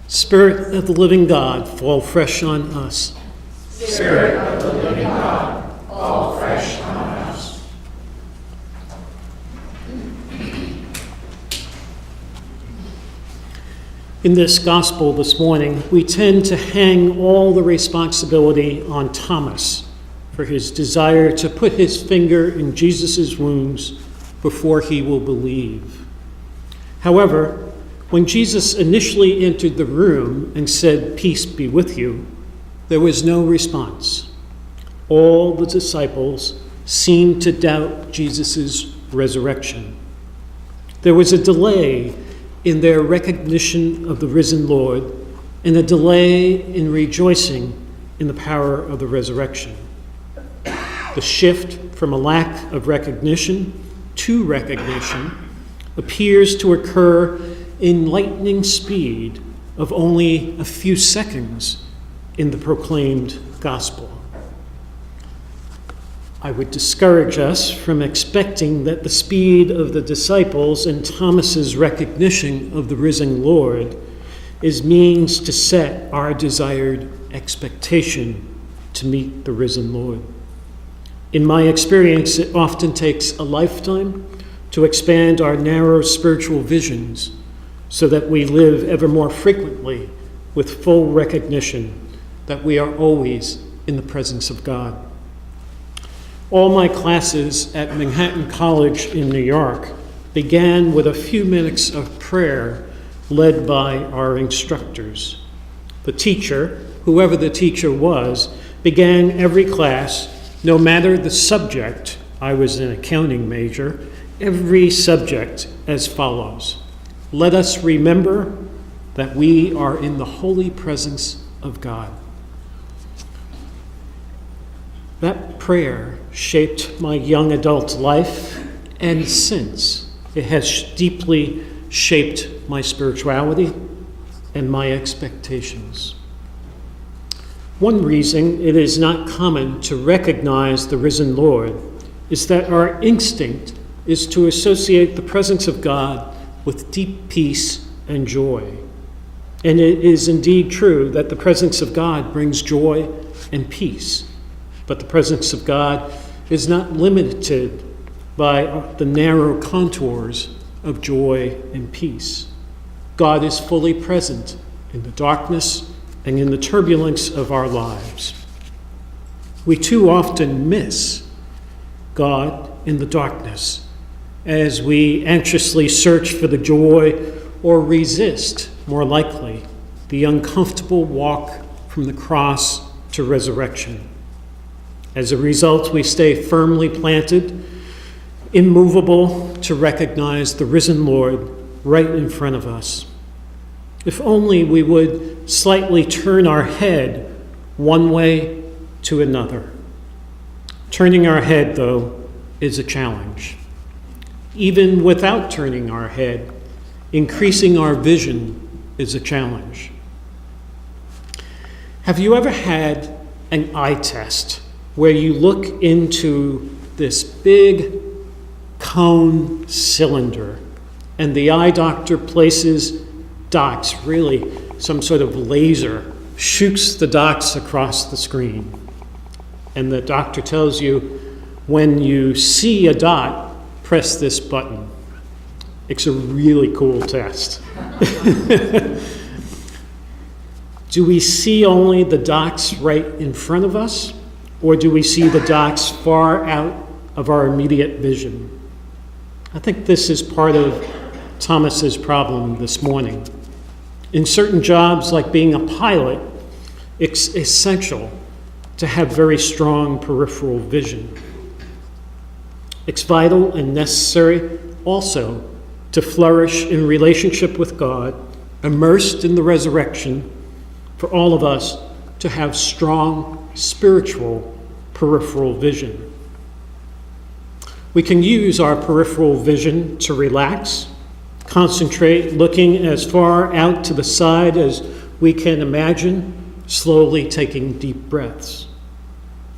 Spirit of the living God, fall fresh on us. Spirit of the living God, fall fresh on us. In this gospel this morning, we tend to hang all the responsibility on Thomas for his desire to put his finger in Jesus' wounds before he will believe. However, when Jesus initially entered the room and said, "Peace be with you," there was no response. All the disciples seemed to doubt Jesus' resurrection. There was a delay in their recognition of the risen Lord and a delay in rejoicing in the power of the resurrection. The shift from a lack of recognition to recognition appears to occur in lightning speed of only a few seconds in the proclaimed gospel. I would discourage us from expecting that the speed of the disciples and Thomas's recognition of the risen Lord is means to set our desired expectation to meet the risen Lord. In my experience, it often takes a lifetime to expand our narrow spiritual visions so that we live ever more frequently with full recognition that we are always in the presence of God. All my classes at Manhattan College in New York began with a few minutes of prayer led by our instructors. The teacher, whoever the teacher was, began every class, no matter the subject. I was an accounting major, every subject as follows: "Let us remember that we are in the holy presence of God." That prayer shaped my young adult life, and since it has deeply shaped my spirituality and my expectations. One reason it is not common to recognize the risen Lord is that our instinct is to associate the presence of God with deep peace and joy. And it is indeed true that the presence of God brings joy and peace. But the presence of God is not limited by the narrow contours of joy and peace. God is fully present in the darkness and in the turbulence of our lives. We too often miss God in the darkness as we anxiously search for the joy or resist, more likely, the uncomfortable walk from the cross to resurrection. As a result, we stay firmly planted, immovable to recognize the risen Lord right in front of us. If only we would slightly turn our head one way to another. Turning our head, though, is a challenge. Even without turning our head, increasing our vision is a challenge. Have you ever had an eye test where you look into this big cone cylinder and the eye doctor places dots, really some sort of laser, shoots the dots across the screen? And the doctor tells you, when you see a dot, press this button. It's a really cool test. Do we see only the dots right in front of us, or do we see the dots far out of our immediate vision? I think this is part of Thomas's problem this morning. In certain jobs, like being a pilot, it's essential to have very strong peripheral vision. It's vital and necessary also to flourish in relationship with God, immersed in the resurrection, for all of us to have strong spiritual peripheral vision. We can use our peripheral vision to relax, concentrate, looking as far out to the side as we can imagine, slowly taking deep breaths.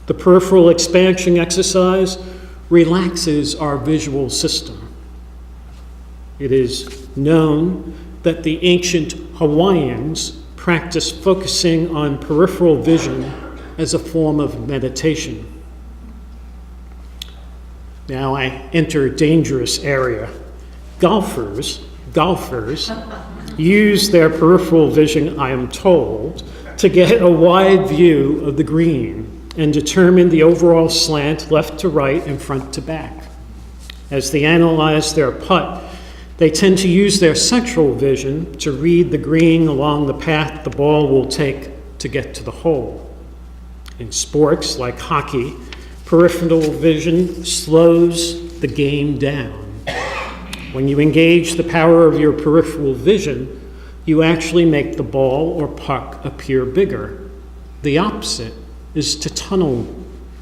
The peripheral expansion exercise relaxes our visual system. It is known that the ancient Hawaiians practice focusing on peripheral vision as a form of meditation. Now I enter a dangerous area. Golfers use their peripheral vision, I am told, to get a wide view of the green and determine the overall slant left to right and front to back. As they analyze their putt, they tend to use their central vision to read the green along the path the ball will take to get to the hole. In sports like hockey, peripheral vision slows the game down. When you engage the power of your peripheral vision, you actually make the ball or puck appear bigger. The opposite is to tunnel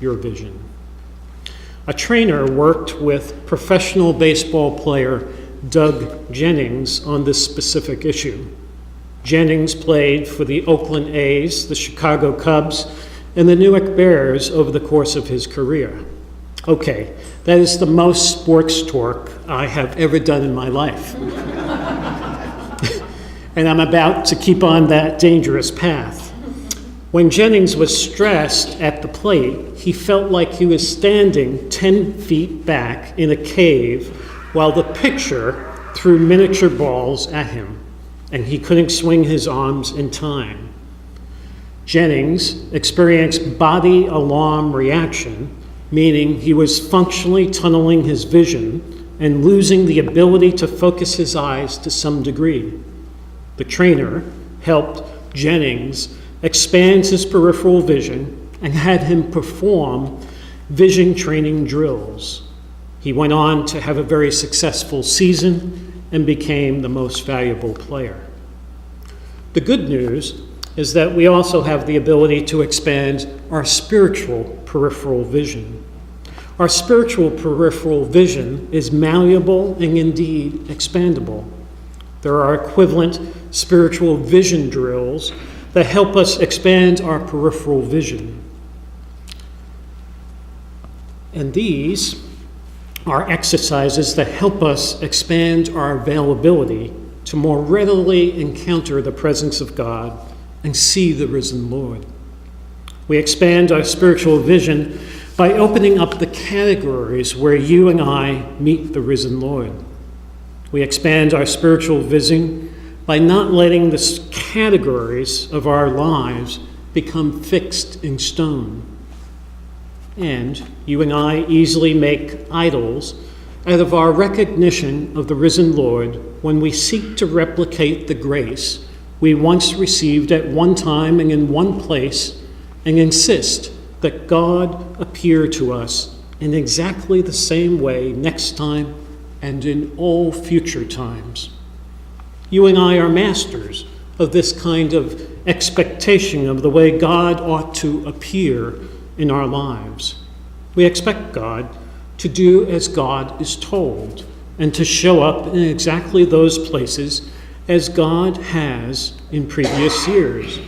your vision. A trainer worked with professional baseball player Duggan on this specific issue. Jennings played for the Oakland A's, the Chicago Cubs, and the Newark Bears over the course of his career. Okay, that is the most sports talk I have ever done in my life. And I'm about to keep on that dangerous path. When Jennings was stressed at the plate, he felt like he was standing 10 feet back in a cave while the pitcher threw miniature balls at him, and he couldn't swing his arms in time. Jennings experienced body alarm reaction, meaning he was functionally tunneling his vision and losing the ability to focus his eyes to some degree. The trainer helped Jennings expand his peripheral vision and had him perform vision training drills. He went on to have a very successful season and became the most valuable player. The good news is that we also have the ability to expand our spiritual peripheral vision. Our spiritual peripheral vision is malleable and indeed expandable. There are equivalent spiritual vision drills that help us expand our peripheral vision. And these are exercises that help us expand our availability to more readily encounter the presence of God and see the risen Lord. We expand our spiritual vision by opening up the categories where you and I meet the risen Lord. We expand our spiritual vision by not letting the categories of our lives become fixed in stone. And you and I easily make idols out of our recognition of the risen Lord when we seek to replicate the grace we once received at one time and in one place, and insist that God appear to us in exactly the same way next time and in all future times. You and I are masters of this kind of expectation of the way God ought to appear in our lives. We expect God to do as God is told and to show up in exactly those places as God has in previous years,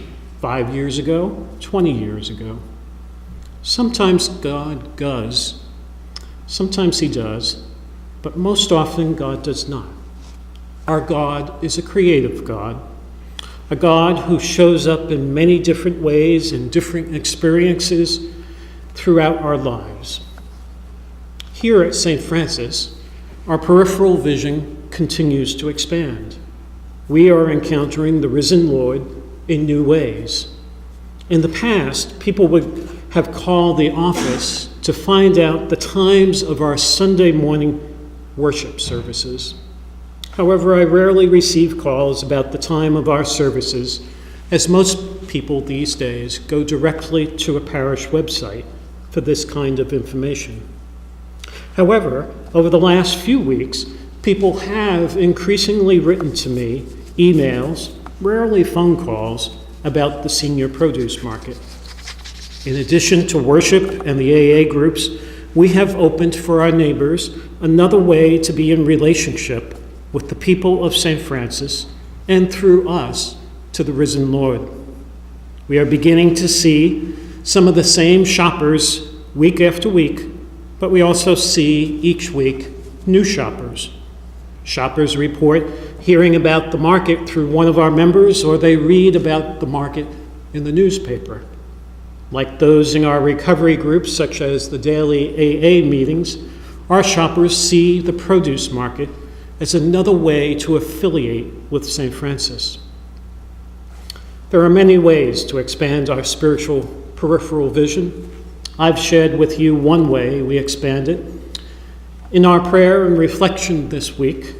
5 years ago, 20 years ago. Sometimes God does, sometimes he does, but most often God does not. Our God is a creative God, a God who shows up in many different ways and different experiences throughout our lives. Here at St. Francis, our peripheral vision continues to expand. We are encountering the risen Lord in new ways. In the past, people would have called the office to find out the times of our Sunday morning worship services. However, I rarely receive calls about the time of our services, as most people these days go directly to a parish website for this kind of information. However, over the last few weeks, people have increasingly written to me emails, rarely phone calls, about the senior produce market. In addition to worship and the AA groups, we have opened for our neighbors another way to be in relationship with the people of St. Francis and through us to the risen Lord. We are beginning to see some of the same shoppers week after week, but we also see each week new shoppers. Shoppers report hearing about the market through one of our members, or they read about the market in the newspaper. Like those in our recovery groups, such as the daily AA meetings, our shoppers see the produce market as another way to affiliate with St. Francis. There are many ways to expand our spiritual peripheral vision. I've shared with you one way we expand it. In our prayer and reflection this week,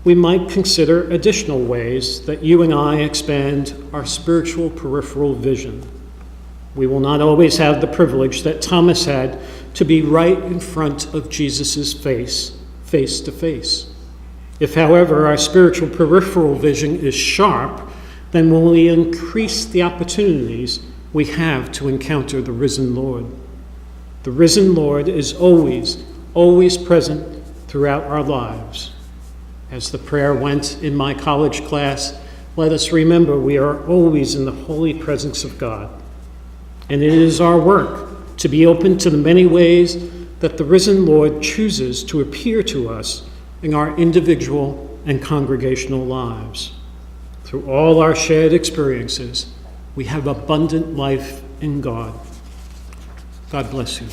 we might consider additional ways that you and I expand our spiritual peripheral vision. We will not always have the privilege that Thomas had to be right in front of Jesus' face to face. If, however, our spiritual peripheral vision is sharp, then will we increase the opportunities we have to encounter the risen Lord. The risen Lord is always present throughout our lives. As the prayer went in my college class, let us remember we are always in the holy presence of God. And it is our work to be open to the many ways that the risen Lord chooses to appear to us in our individual and congregational lives. Through all our shared experiences, we have abundant life in God. God bless you.